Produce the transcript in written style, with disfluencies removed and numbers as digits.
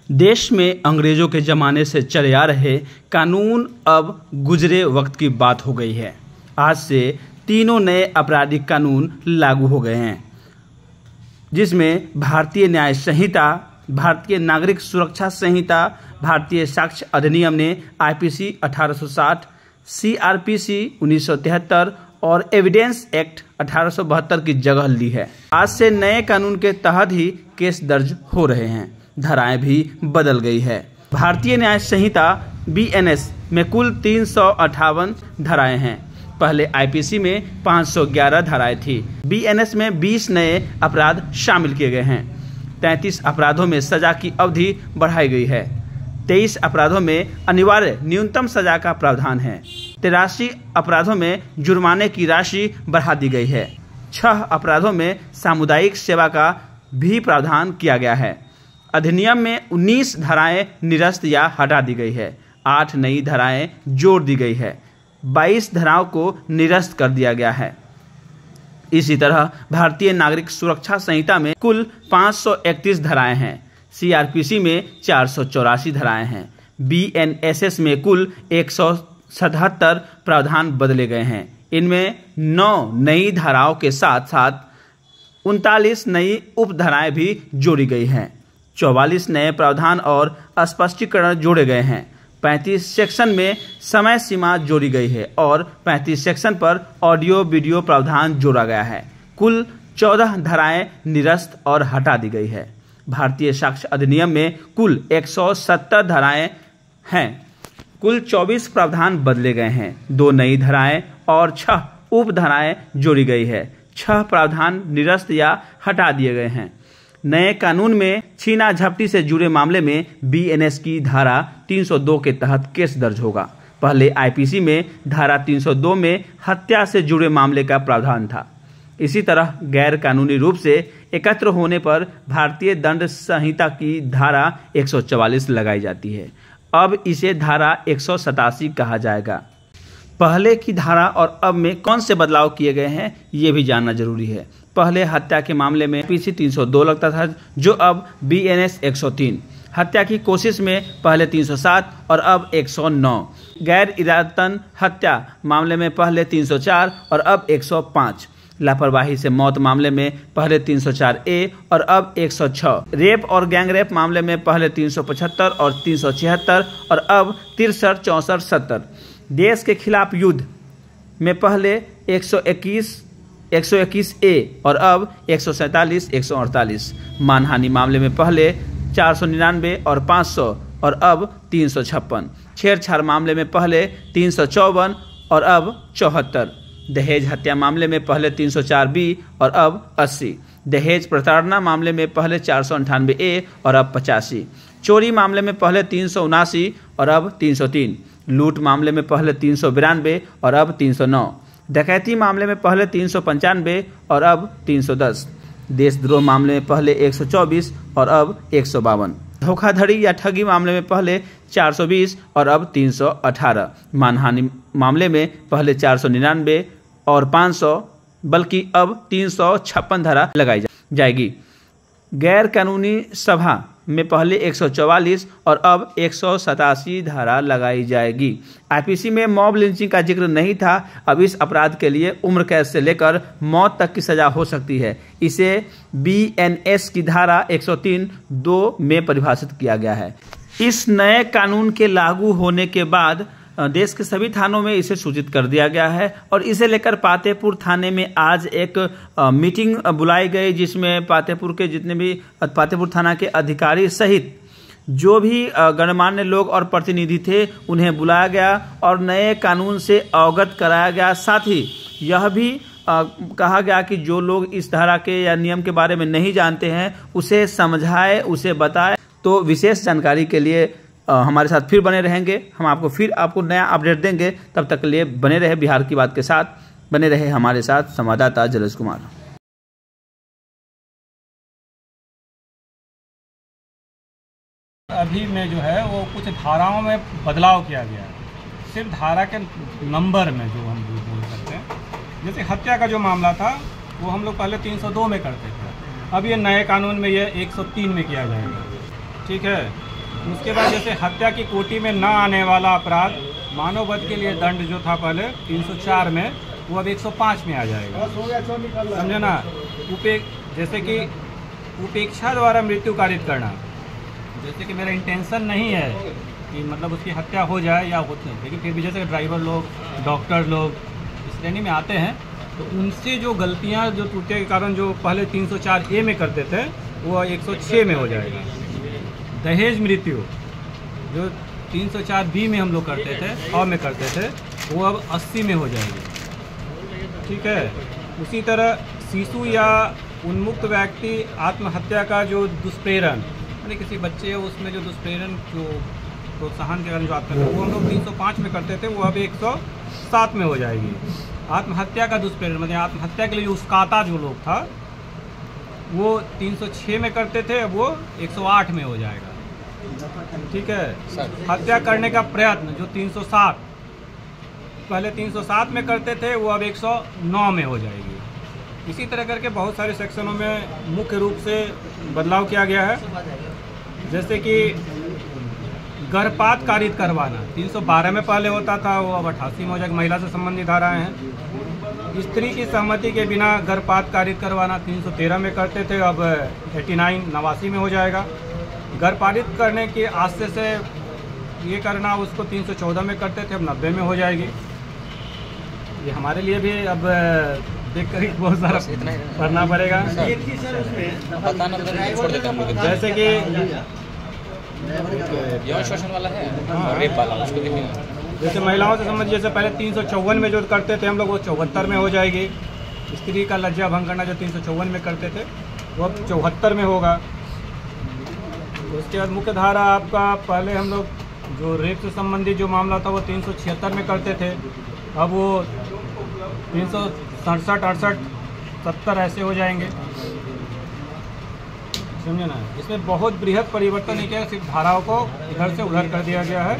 देश में अंग्रेजों के ज़माने से चले आ रहे कानून अब गुजरे वक्त की बात हो गई है। आज से तीनों नए आपराधिक कानून लागू हो गए हैं, जिसमें भारतीय न्याय संहिता, भारतीय नागरिक सुरक्षा संहिता, भारतीय साक्ष्य अधिनियम ने आईपीसी 1860, सीआरपीसी 1973 और एविडेंस एक्ट 1872 की जगह ली है। आज से नए कानून के तहत ही केस दर्ज हो रहे हैं। धाराएं भी बदल गई है। भारतीय न्याय संहिता बीएनएस में कुल 358 धाराएं हैं। पहले आईपीसी में 511 धाराएं थी। बीएनएस में 20 नए अपराध शामिल किए गए हैं। 33 अपराधों में सजा की अवधि बढ़ाई गई है। 23 अपराधों में अनिवार्य न्यूनतम सजा का प्रावधान है। 83 अपराधों में जुर्माने की राशि बढ़ा दी गई है। 6 अपराधों में सामुदायिक सेवा का भी प्रावधान किया गया है। अधिनियम में 19 धाराएं निरस्त या हटा दी गई है। 8 नई धाराएं जोड़ दी गई है। 22 धाराओं को निरस्त कर दिया गया है। इसी तरह भारतीय नागरिक सुरक्षा संहिता में कुल 531 धाराएं हैं। सीआरपीसी में 484 धाराएं हैं। बीएनएसएस में कुल 177 प्रावधान बदले गए हैं। इनमें 9 नई धाराओं के साथ साथ 39 नई उपधाराएं भी जोड़ी गई हैं। 44 नए प्रावधान और स्पष्टीकरण जोड़े गए हैं। 35 सेक्शन में समय सीमा जोड़ी गई है और 35 सेक्शन पर ऑडियो वीडियो प्रावधान जोड़ा गया है। कुल 14 धाराएं निरस्त और हटा दी गई है। भारतीय साक्ष्य अधिनियम में कुल 170 धाराएं हैं। कुल 24 प्रावधान बदले गए हैं। 2 नई धाराएं और 6 उपधाराएं जोड़ी गई है। 6 प्रावधान निरस्त या हटा दिए गए हैं। नए कानून में छीना झपटी से जुड़े मामले में बीएनएस की धारा 302 के तहत केस दर्ज होगा। पहले आईपीसी में धारा 302 में हत्या से जुड़े मामले का प्रावधान था। इसी तरह गैर कानूनी रूप से एकत्र होने पर भारतीय दंड संहिता की धारा 144 लगाई जाती है। अब इसे धारा 187 कहा जाएगा। पहले की धारा और अब में कौन से बदलाव किए गए हैं, ये भी जानना जरूरी है। पहले हत्या के मामले में पीसी 302 लगता था, जो अब बीएनएस 103। हत्या की कोशिश में पहले 307 और अब 109। गैर इरादतन हत्या मामले में पहले 304 और अब 105। लापरवाही से मौत मामले में पहले 304A और अब 106। रेप और गैंगरेप मामले में पहले 375 और 376 और अब 63, 64, 70। देश के खिलाफ युद्ध में पहले 121A और अब 147, 148। मानहानि मामले में पहले 499 और 500 और अब 356। छेड़छाड़ मामले में पहले 354 और अब 74। दहेज हत्या मामले में पहले 304B और अब 80। दहेज प्रताड़ना मामले में पहले 498A और अब 85। चोरी मामले में पहले 379 और अब 303। लूट मामले में पहले 392 और अब 309। डकैती मामले में पहले 395 और अब 310। देशद्रोह मामले में पहले 124 और अब 152। धोखाधड़ी या ठगी मामले में पहले 420 और अब 318। मानहानि मामले में पहले 499 और 500, बल्कि अब 356 धारा लगाई जाएगी। गैर कानूनी सभा में पहले 144 और अब 187 धारा लगाई जाएगी। आईपीसी में मॉब लिंचिंग का जिक्र नहीं था। अब इस अपराध के लिए उम्र कैद से लेकर मौत तक की सजा हो सकती है। इसे बीएनएस की धारा 103(2) में परिभाषित किया गया है। इस नए कानून के लागू होने के बाद देश के सभी थानों में इसे सूचित कर दिया गया है और इसे लेकर पातेपुर थाने में आज एक मीटिंग बुलाई गई, जिसमें पातेपुर के जितने भी पातेपुर थाना के अधिकारी सहित जो भी गणमान्य लोग और प्रतिनिधि थे उन्हें बुलाया गया और नए कानून से अवगत कराया गया। साथ ही यह भी कहा गया कि जो लोग इस धारा के या नियम के बारे में नहीं जानते हैं उसे समझाए, उसे बताए। तो विशेष जानकारी के लिए हमारे साथ फिर बने रहेंगे। हम आपको नया अपडेट देंगे। तब तक के लिए बने रहे बिहार की बात के साथ। बने रहे हमारे साथ संवाददाता जलेश कुमार। अभी में जो है वो कुछ धाराओं में बदलाव किया गया है। सिर्फ धारा के नंबर में जो हम बोल सकते हैं, जैसे हत्या का जो मामला था वो हम लोग पहले 302 में करते थे। अब ये नए कानून में ये 103 में किया जाएगा। ठीक है। उसके बाद जैसे हत्या की कोटि में न आने वाला अपराध मानव वध के लिए दंड जो था पहले 304 में, वो अब 105 में आ जाएगा, समझे ना। जैसे कि उपेक्षा द्वारा मृत्यु कारित करना, जैसे कि मेरा इंटेंशन नहीं है कि मतलब उसकी हत्या हो जाए या होती है, लेकिन फिर भी जैसे ड्राइवर लोग, डॉक्टर लोग इस श्रेणी में आते हैं, तो उनसे जो गलतियां जो टूटने के कारण जो पहले 304A में करते थे वो 106 में हो जाएगा। दहेज मृत्यु जो 304B में हम लोग करते थे, 100 में करते थे, वो अब 80 में हो जाएगी, ठीक है। उसी तरह शिशु या उन्मुक्त व्यक्ति आत्महत्या का जो दुष्प्रेरण, यानी किसी बच्चे है उसमें जो दुष्प्रेरण जो प्रोत्साहन के कारण जो आत्महत्या, वो हम लोग 305 में करते थे, वो अब 107 में हो जाएगी। आत्महत्या का दुष्प्रेरण मतलब आत्महत्या के लिए उस्काता जो लोग था वो 306 में करते थे, अब वो 108 में हो जाएगा, ठीक है। हत्या करने का प्रयत्न जो 307 पहले 307 में करते थे, वो अब 109 में हो जाएगी। इसी तरह करके बहुत सारे सेक्शनों में मुख्य रूप से बदलाव किया गया है। जैसे कि गर्भपात कारित करवाना 312 में पहले होता था, वो अब 88 में हो जाएगा। महिला से संबंधित धाराएं हैं। स्त्री की सहमति के बिना गर्भपात कारित करवाना 313 में करते थे, अब 89 में हो जाएगा। गर्भपात करने के आशय से ये करना उसको 314 में करते थे, अब 90 में हो जाएगी। ये हमारे लिए भी अब देख कर बहुत सारा करना पड़ेगा। जैसे कि यौन शोषण वाला है और रेप वाला, उसको देखिए। जैसे महिलाओं से संबंधित जैसे पहले 354 में जो करते थे हम लोग, वो 74 में हो जाएगी। स्त्री का लज्जा भंग करना जो 354 में करते थे, वो अब 74 में होगा। उसके बाद मुख्य धारा आपका पहले हम लोग जो रेप से संबंधित जो मामला था वो 376 में करते थे, अब वो 367, 68, 70 ऐसे हो जाएंगे, समझे ना। इसमें बहुत बृहद परिवर्तन नहीं किया, सिर्फ धाराओं को इधर से उधर कर दिया गया है।